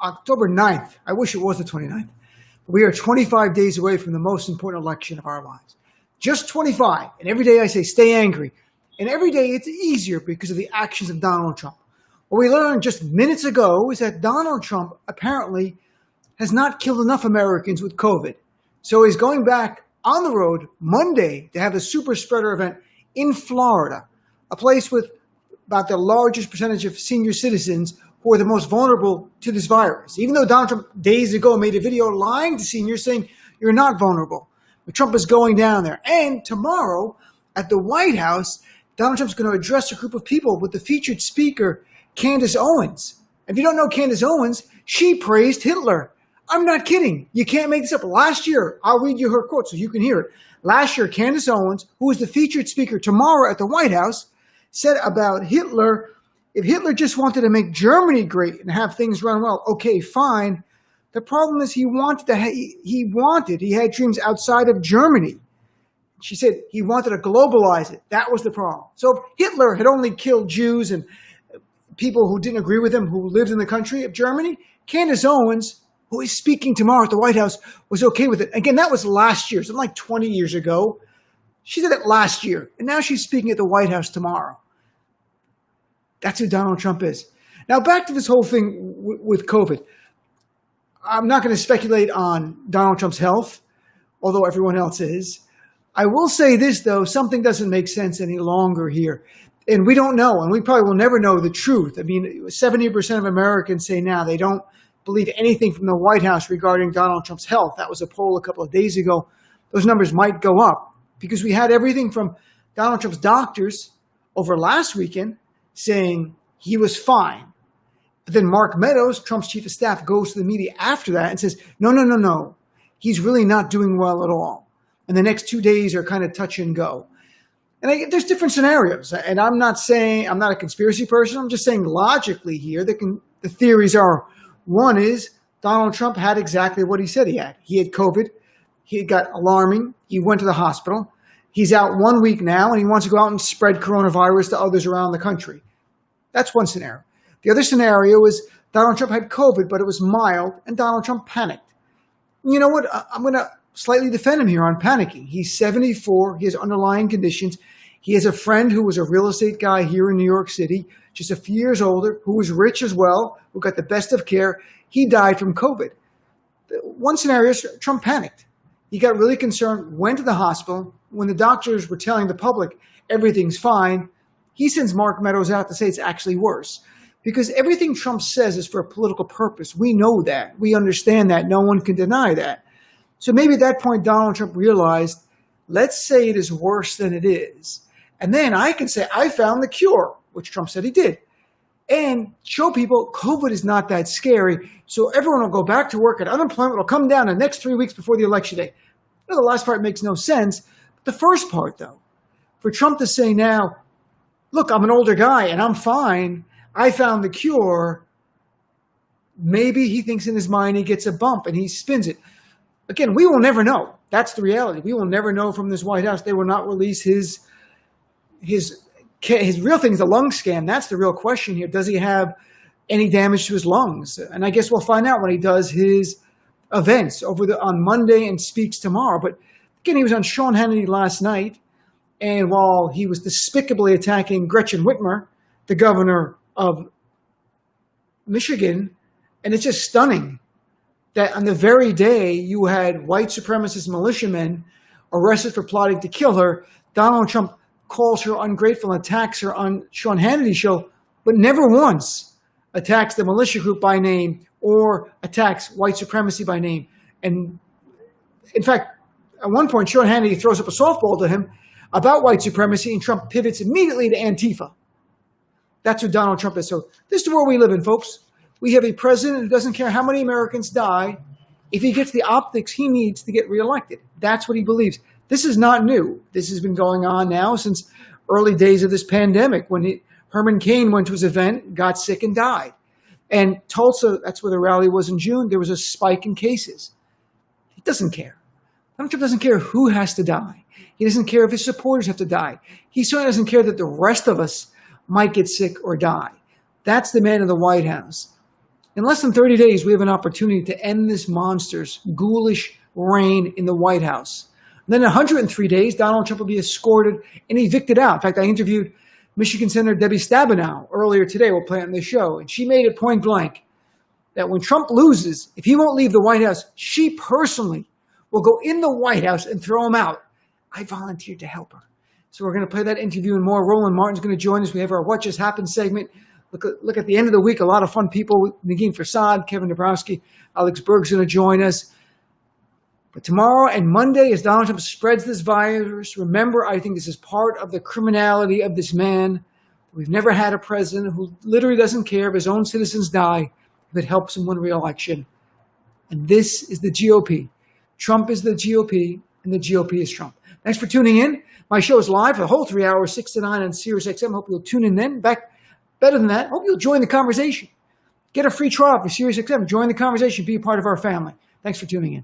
October 9th. I wish it was the 29th. We are 25 days away from the most important election of our lives. Just 25. And every day I say, stay angry. And every day it's easier because of the actions of Donald Trump. What we learned just minutes ago is that Donald Trump apparently has not killed enough Americans with COVID. So he's going back on the road Monday to have a super spreader event in Florida, a place with about the largest percentage of senior citizens who are the most vulnerable to this virus. Even though Donald Trump days ago made a video lying to seniors saying you're not vulnerable. But Trump is going down there. And tomorrow at the White House, Donald Trump's going to address a group of people with the featured speaker, Candace Owens. If you don't know Candace Owens, she praised Hitler. I'm not kidding. You can't make this up. Last year, I'll read you her quote so you can hear it. Last year, Candace Owens, who is the featured speaker tomorrow at the White House, said about Hitler, if Hitler just wanted to make Germany great and have things run well, okay, fine. The problem is he had dreams outside of Germany. She said he wanted to globalize it. That was the problem. So if Hitler had only killed Jews and people who didn't agree with him who lived in the country of Germany, Candace Owens, who is speaking tomorrow at the White House, was okay with it. Again, that was last year, something like 20 years ago. She did it last year, and now she's speaking at the White House tomorrow. That's who Donald Trump is. Now, back to this whole thing with COVID. I'm not going to speculate on Donald Trump's health, although everyone else is. I will say this, though. Something doesn't make sense any longer here. And we don't know, and we probably will never know the truth. I mean, 70% of Americans say now they don't believe anything from the White House regarding Donald Trump's health. That was a poll a couple of days ago. Those numbers might go up because we had everything from Donald Trump's doctors over last weekend saying he was fine. But then Mark Meadows, Trump's chief of staff, goes to the media after that and says, no. He's really not doing well at all. And the next 2 days are kind of touch and go. And there's different scenarios. And I'm not a conspiracy person. I'm just saying logically here, the theories are, one is Donald Trump had exactly what he said he had. He had COVID. He got alarming. He went to the hospital. He's out 1 week now, and he wants to go out and spread coronavirus to others around the country. That's one scenario. The other scenario is Donald Trump had COVID, but it was mild, and Donald Trump panicked. You know what? I'm going to slightly defend him here on panicking. He's 74. He has underlying conditions. He has a friend who was a real estate guy here in New York City, just a few years older, who was rich as well, who got the best of care. He died from COVID. One scenario is Trump panicked. He got really concerned, went to the hospital. When the doctors were telling the public everything's fine, he sends Mark Meadows out to say it's actually worse. Because everything Trump says is for a political purpose. We know that. We understand that. No one can deny that. So maybe at that point, Donald Trump realized, let's say it is worse than it is. And then I can say, I found the cure, which Trump said he did. And show people COVID is not that scary. So everyone will go back to work and unemployment will come down the next 3 weeks before the election day. You know, the last part makes no sense. The first part, though, for Trump to say now, look, I'm an older guy and I'm fine. I found the cure. Maybe he thinks in his mind he gets a bump and he spins it. Again, we will never know. That's the reality. We will never know from this White House. They will not release his real thing is the lung scan. That's the real question here. Does he have any damage to his lungs? And I guess we'll find out when he does his events on Monday and speaks tomorrow. But again, he was on Sean Hannity last night. And while he was despicably attacking Gretchen Whitmer, the governor of Michigan, and it's just stunning that on the very day you had white supremacist militiamen arrested for plotting to kill her, Donald Trump calls her ungrateful and attacks her on Sean Hannity's show, but never once attacks the militia group by name or attacks white supremacy by name. And in fact, at one point, Sean Hannity throws up a softball to him about white supremacy, and Trump pivots immediately to Antifa. That's who Donald Trump is. So this is the world we live in, folks. We have a president who doesn't care how many Americans die if he gets the optics he needs to get reelected. That's what he believes. This is not new. This has been going on now since early days of this pandemic when Herman Cain went to his event, got sick, and died. And Tulsa, that's where the rally was in June, there was a spike in cases. He doesn't care. Donald Trump doesn't care who has to die. He doesn't care if his supporters have to die. He certainly doesn't care that the rest of us might get sick or die. That's the man in the White House. In less than 30 days, we have an opportunity to end this monster's ghoulish reign in the White House. And then in 103 days, Donald Trump will be escorted and evicted out. In fact, I interviewed Michigan Senator Debbie Stabenow earlier today. We'll play it on the show. And she made it point blank that when Trump loses, if he won't leave the White House, she personally will go in the White House and throw him out. I volunteered to help her. So we're going to play that interview and more. Roland Martin's going to join us. We have our What Just Happened segment. Look at the end of the week, a lot of fun people. Negin Farsad, Kevin Dabrowski, Alex Berg's going to join us. But tomorrow and Monday, as Donald Trump spreads this virus, remember, I think this is part of the criminality of this man. We've never had a president who literally doesn't care if his own citizens die if it helps him win re-election. And this is the GOP. Trump is the GOP, and the GOP is Trump. Thanks for tuning in. My show is live for the whole 3 hours, 6 to 9 on SiriusXM. Hope you'll tune in then. Back better than that, hope you'll join the conversation. Get a free trial for SiriusXM. Join the conversation. Be a part of our family. Thanks for tuning in.